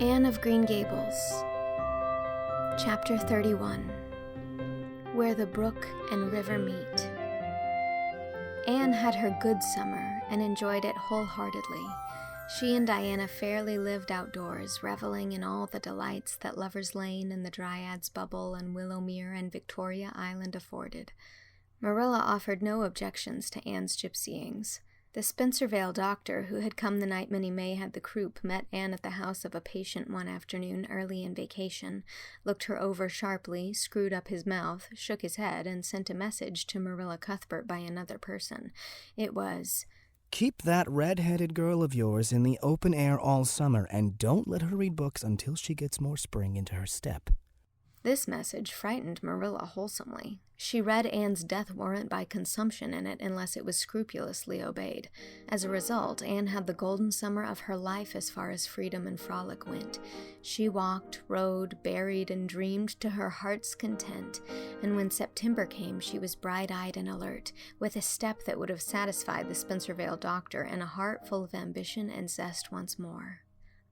Anne of Green Gables, Chapter 31, Where the Brook and River Meet. Anne had her good summer and enjoyed it wholeheartedly. She and Diana fairly lived outdoors, reveling in all the delights that Lover's Lane and the Dryad's Bubble and Willowmere and Victoria Island afforded. Marilla offered no objections to Anne's gypsyings. The Spencervale doctor, who had come the night Minnie May had the croup, met Anne at the house of a patient one afternoon early in vacation, looked her over sharply, screwed up his mouth, shook his head, and sent a message to Marilla Cuthbert by another person. It was, "Keep that red-headed girl of yours in the open air all summer, and don't let her read books until she gets more spring into her step." This message frightened Marilla wholesomely. She read Anne's death warrant by consumption in it unless it was scrupulously obeyed. As a result, Anne had the golden summer of her life as far as freedom and frolic went. She walked, rode, buried, and dreamed to her heart's content, and when September came she was bright-eyed and alert, with a step that would have satisfied the Spencervale doctor and a heart full of ambition and zest once more.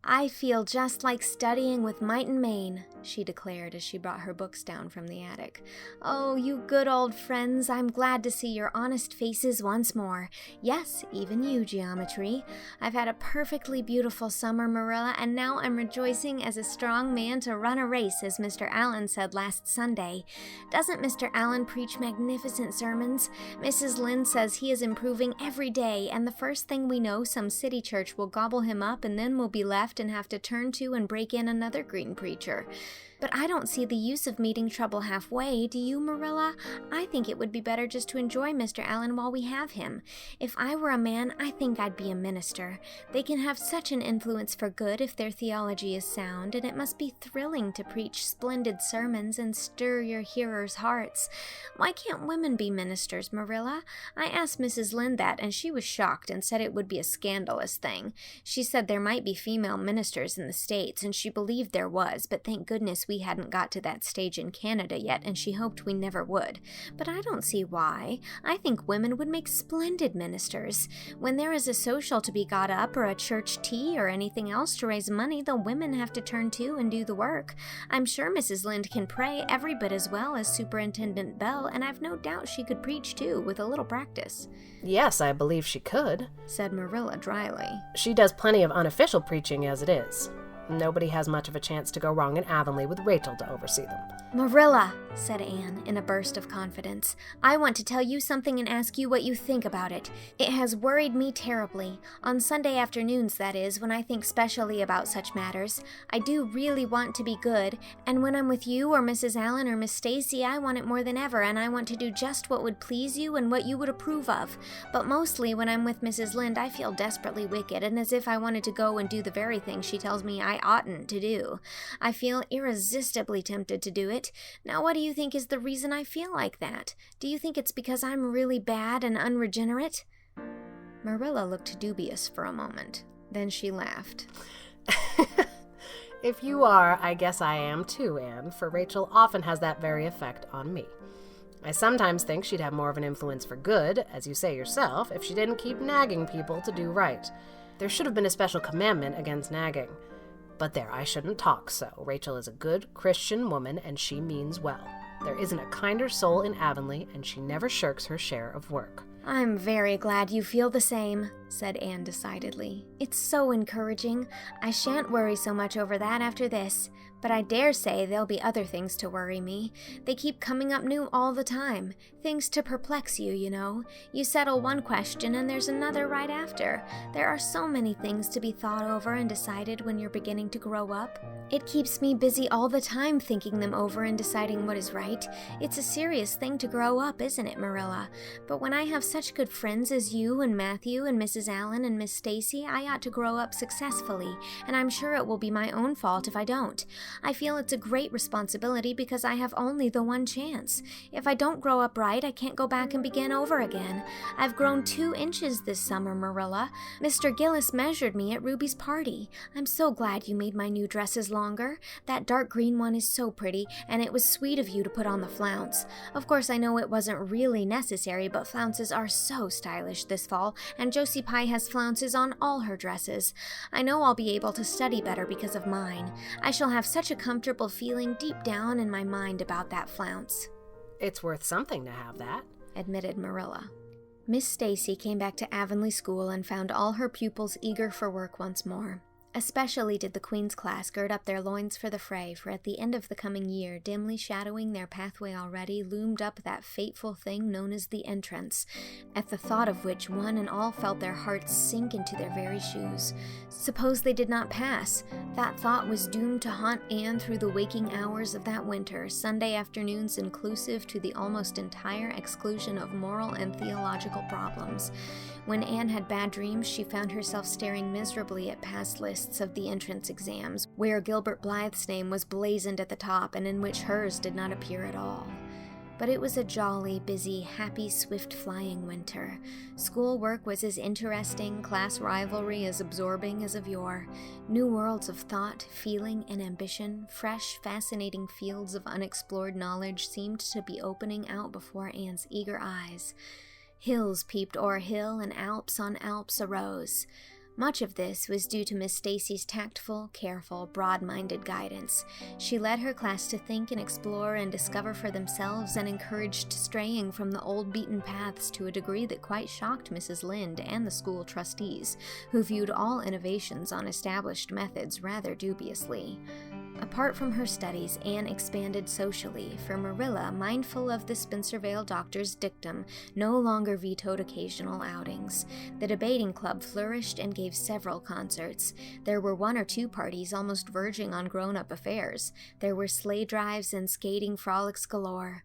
"I feel just like studying with might and main," she declared as she brought her books down from the attic. "Oh, you good old friends, I'm glad to see your honest faces once more. Yes, even you, Geometry. I've had a perfectly beautiful summer, Marilla, and now I'm rejoicing as a strong man to run a race, as Mr. Allen said last Sunday. Doesn't Mr. Allen preach magnificent sermons? Mrs. Lynde says he is improving every day, and the first thing we know, some city church will gobble him up, and then we'll be left and have to turn to and break in another green preacher. But I don't see the use of meeting trouble halfway, do you, Marilla? I think it would be better just to enjoy Mr. Allen while we have him. If I were a man, I think I'd be a minister. They can have such an influence for good if their theology is sound, and it must be thrilling to preach splendid sermons and stir your hearers' hearts. Why can't women be ministers, Marilla? I asked Mrs. Lynde that, and she was shocked and said it would be a scandalous thing. She said there might be female ministers in the States, and she believed there was, but thank goodness we hadn't got to that stage in Canada yet, and she hoped we never would. But I don't see why. I think women would make splendid ministers. When there is a social to be got up, or a church tea, or anything else to raise money, the women have to turn to and do the work. I'm sure Mrs. Lynde can pray every bit as well as Superintendent Bell, and I've no doubt she could preach too, with a little practice." "Yes, I believe she could," said Marilla dryly. "She does plenty of unofficial preaching as it is. Nobody has much of a chance to go wrong in Avonlea with Rachel to oversee them." "Marilla," said Anne in a burst of confidence, "I want to tell you something and ask you what you think about it. It has worried me terribly. On Sunday afternoons, that is, when I think specially about such matters. I do really want to be good, and when I'm with you or Mrs. Allen or Miss Stacy, I want it more than ever, and I want to do just what would please you and what you would approve of. But mostly when I'm with Mrs. Lynde, I feel desperately wicked, and as if I wanted to go and do the very thing she tells me I oughtn't to do. I feel irresistibly tempted to do it. Now, what do you think is the reason I feel like that? Do you think it's because I'm really bad and unregenerate?" Marilla looked dubious for a moment. Then she laughed. "If you are, I guess I am too, Anne, for Rachel often has that very effect on me. I sometimes think she'd have more of an influence for good, as you say yourself, if she didn't keep nagging people to do right. There should have been a special commandment against nagging. But there, I shouldn't talk so. Rachel is a good Christian woman, and she means well. There isn't a kinder soul in Avonlea, and she never shirks her share of work." "I'm very glad you feel the same," said Anne decidedly. "It's so encouraging. I shan't worry so much over that after this. But I dare say there'll be other things to worry me. They keep coming up new all the time. Things to perplex you, you know. You settle one question and there's another right after. There are so many things to be thought over and decided when you're beginning to grow up. It keeps me busy all the time thinking them over and deciding what is right. It's a serious thing to grow up, isn't it, Marilla? But when I have such good friends as you and Matthew and Mrs. Allen and Miss Stacy, I ought to grow up successfully, and I'm sure it will be my own fault if I don't. I feel it's a great responsibility because I have only the one chance. If I don't grow up right, I can't go back and begin over again. I've grown 2 inches this summer, Marilla. Mr. Gillis measured me at Ruby's party. I'm so glad you made my new dresses longer. That dark green one is so pretty, and it was sweet of you to put on the flounce. Of course, I know it wasn't really necessary, but flounces are so stylish this fall, and Josie Pye has flounces on all her dresses. I know I'll be able to study better because of mine. I shall have such a comfortable feeling deep down in my mind about that flounce. It's worth something to have that, admitted Marilla. Miss Stacy came back to Avonlea School and found all her pupils eager for work once more. Especially did the Queen's class gird up their loins for the fray, for at the end of the coming year, dimly shadowing their pathway already, loomed up that fateful thing known as the entrance, at the thought of which one and all felt their hearts sink into their very shoes. Suppose they did not pass? That thought was doomed to haunt Anne through the waking hours of that winter, Sunday afternoons inclusive to the almost entire exclusion of moral and theological problems. When Anne had bad dreams, she found herself staring miserably at past lists of the entrance exams, where Gilbert Blythe's name was blazoned at the top and in which hers did not appear at all. But it was a jolly, busy, happy, swift-flying winter. Schoolwork was as interesting, class rivalry as absorbing as of yore. New worlds of thought, feeling, and ambition, fresh, fascinating fields of unexplored knowledge seemed to be opening out before Anne's eager eyes. Hills peeped o'er hill, and Alps on Alps arose. Much of this was due to Miss Stacy's tactful, careful, broad-minded guidance. She led her class to think and explore and discover for themselves, and encouraged straying from the old beaten paths to a degree that quite shocked Mrs. Lynde and the school trustees, who viewed all innovations on established methods rather dubiously. Apart from her studies, Anne expanded socially, for Marilla, mindful of the Spencervale doctor's dictum, no longer vetoed occasional outings. The debating club flourished and gave several concerts. There were 1 or 2 parties almost verging on grown-up affairs. There were sleigh drives and skating frolics galore.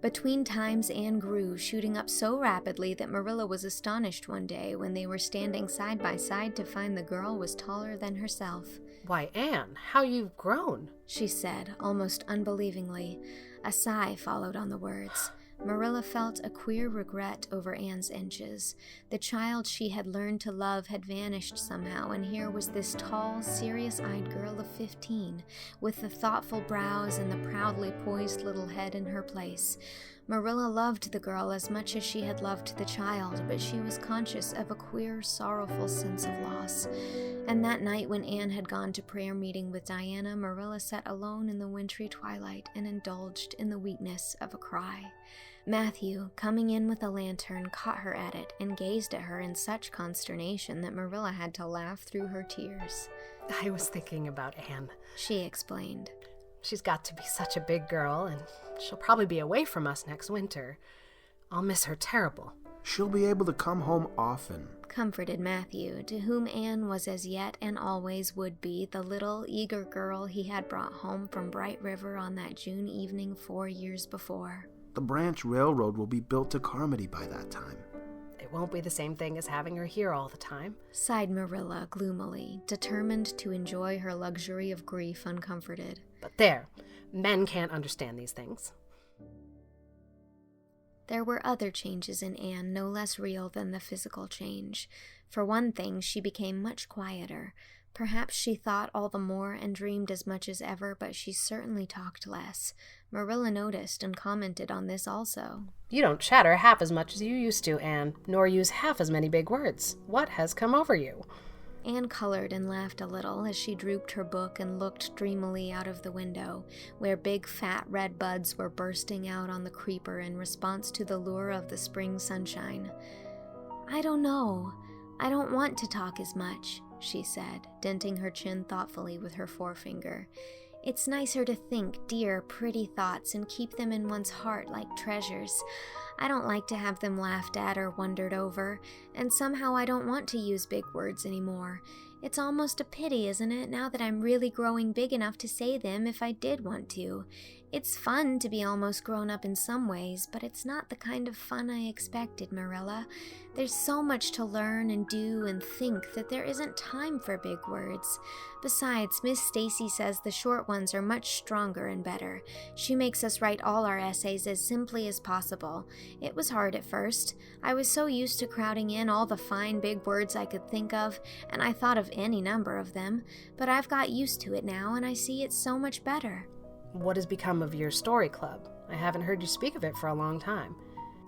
Between times, Anne grew, shooting up so rapidly that Marilla was astonished one day when they were standing side by side to find the girl was taller than herself. "Why, Anne, how you've grown," she said, almost unbelievingly. A sigh followed on the words. Marilla felt a queer regret over Anne's inches. The child she had learned to love had vanished somehow, and here was this tall, serious-eyed girl of 15, with the thoughtful brows and the proudly poised little head in her place. Marilla loved the girl as much as she had loved the child, but she was conscious of a queer, sorrowful sense of loss. And that night when Anne had gone to prayer meeting with Diana, Marilla sat alone in the wintry twilight and indulged in the weakness of a cry. Matthew, coming in with a lantern, caught her at it and gazed at her in such consternation that Marilla had to laugh through her tears. "I was thinking about Anne," she explained. "She's got to be such a big girl, and she'll probably be away from us next winter. I'll miss her terrible." "She'll be able to come home often," comforted Matthew, to whom Anne was as yet and always would be the little, eager girl he had brought home from Bright River on that June evening 4 years before. "The branch railroad will be built to Carmody by that time." "It won't be the same thing as having her here all the time," sighed Marilla gloomily, determined to enjoy her luxury of grief uncomforted. "But there, men can't understand these things." There were other changes in Anne no less real than the physical change. For one thing, she became much quieter. Perhaps she thought all the more and dreamed as much as ever, but she certainly talked less. Marilla noticed and commented on this also. "You don't chatter half as much as you used to, Anne, nor use half as many big words. What has come over you?" Anne colored and laughed a little as she drooped her book and looked dreamily out of the window, where big fat red buds were bursting out on the creeper in response to the lure of the spring sunshine. "I don't know. I don't want to talk as much," she said, denting her chin thoughtfully with her forefinger. "It's nicer to think dear, pretty thoughts and keep them in one's heart like treasures. I don't like to have them laughed at or wondered over, and somehow I don't want to use big words anymore. It's almost a pity, isn't it, now that I'm really growing big enough to say them if I did want to. It's fun to be almost grown up in some ways, but it's not the kind of fun I expected, Marilla. There's so much to learn and do and think that there isn't time for big words. Besides, Miss Stacy says the short ones are much stronger and better. She makes us write all our essays as simply as possible. It was hard at first. I was so used to crowding in all the fine big words I could think of, and I thought of any number of them, but I've got used to it now, and I see it's so much better. What has become of your story club? I haven't heard you speak of it for a long time.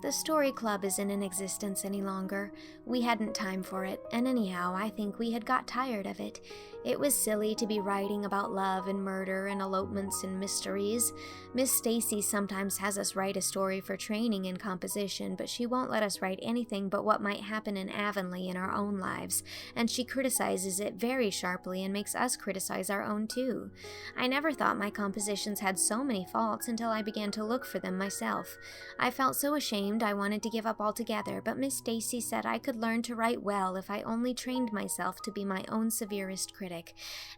The story club isn't in existence any longer. We hadn't time for it, and anyhow, I think we had got tired of it. It was silly to be writing about love and murder and elopements and mysteries. Miss Stacy sometimes has us write a story for training in composition, but she won't let us write anything but what might happen in Avonlea in our own lives, and she criticizes it very sharply and makes us criticize our own too. I never thought my compositions had so many faults until I began to look for them myself. I felt so ashamed I wanted to give up altogether, but Miss Stacy said I could learn to write well if I only trained myself to be my own severest critic,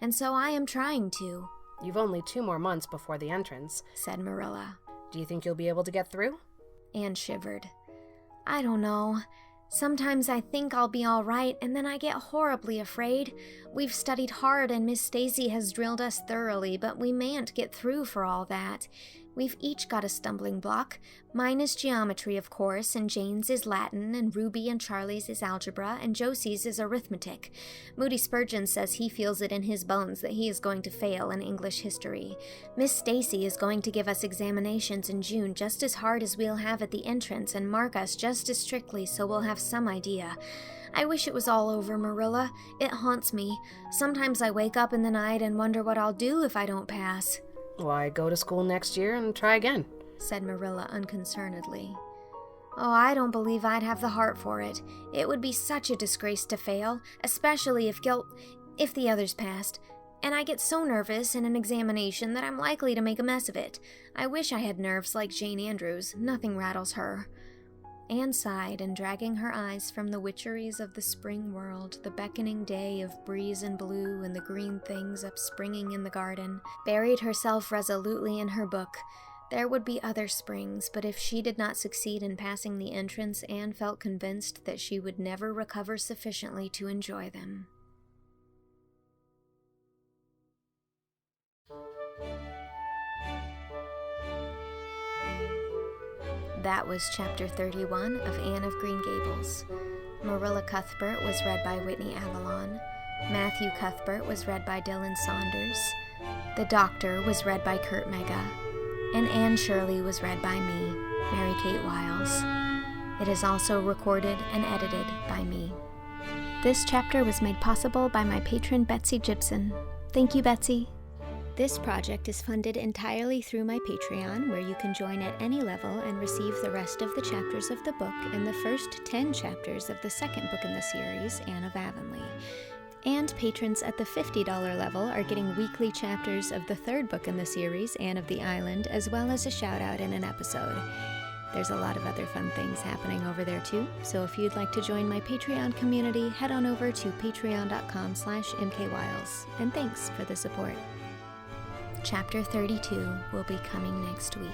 and so I am trying to. You've only 2 more months before the entrance, said Marilla. Do you think you'll be able to get through? Anne shivered. I don't know. Sometimes I think I'll be all right, and then I get horribly afraid. We've studied hard, and Miss Stacy has drilled us thoroughly, but we mayn't get through for all that. We've each got a stumbling block. Mine is geometry, of course, and Jane's is Latin, and Ruby and Charlie's is algebra, and Josie's is arithmetic. Moody Spurgeon says he feels it in his bones that he is going to fail in English history. Miss Stacy is going to give us examinations in June just as hard as we'll have at the entrance and mark us just as strictly so we'll have some idea. I wish it was all over, Marilla. It haunts me. Sometimes I wake up in the night and wonder what I'll do if I don't pass. Why, go to school next year and try again, said Marilla unconcernedly. Oh, I don't believe I'd have the heart for it. It would be such a disgrace to fail, especially if the others passed. And I get so nervous in an examination that I'm likely to make a mess of it. I wish I had nerves like Jane Andrews. Nothing rattles her. Anne sighed, and dragging her eyes from the witcheries of the spring world, the beckoning day of breeze and blue and the green things upspringing in the garden, buried herself resolutely in her book. There would be other springs, but if she did not succeed in passing the entrance, Anne felt convinced that she would never recover sufficiently to enjoy them. That was Chapter 31 of Anne of Green Gables. Marilla Cuthbert was read by Whitney Avalon. Matthew Cuthbert was read by Dylan Saunders. The Doctor was read by Curt Mega. And Anne Shirley was read by me, Mary Kate Wiles. It is also recorded and edited by me. This chapter was made possible by my patron Betsy Gibson. Thank you, Betsy. This project is funded entirely through my Patreon, where you can join at any level and receive the rest of the chapters of the book and the first 10 chapters of the second book in the series, Anne of Avonlea. And patrons at the $50 level are getting weekly chapters of the third book in the series, Anne of the Island, as well as a shout-out in an episode. There's a lot of other fun things happening over there too, so if you'd like to join my Patreon community, head on over to patreon.com/mkwiles. And thanks for the support. Chapter 32 will be coming next week.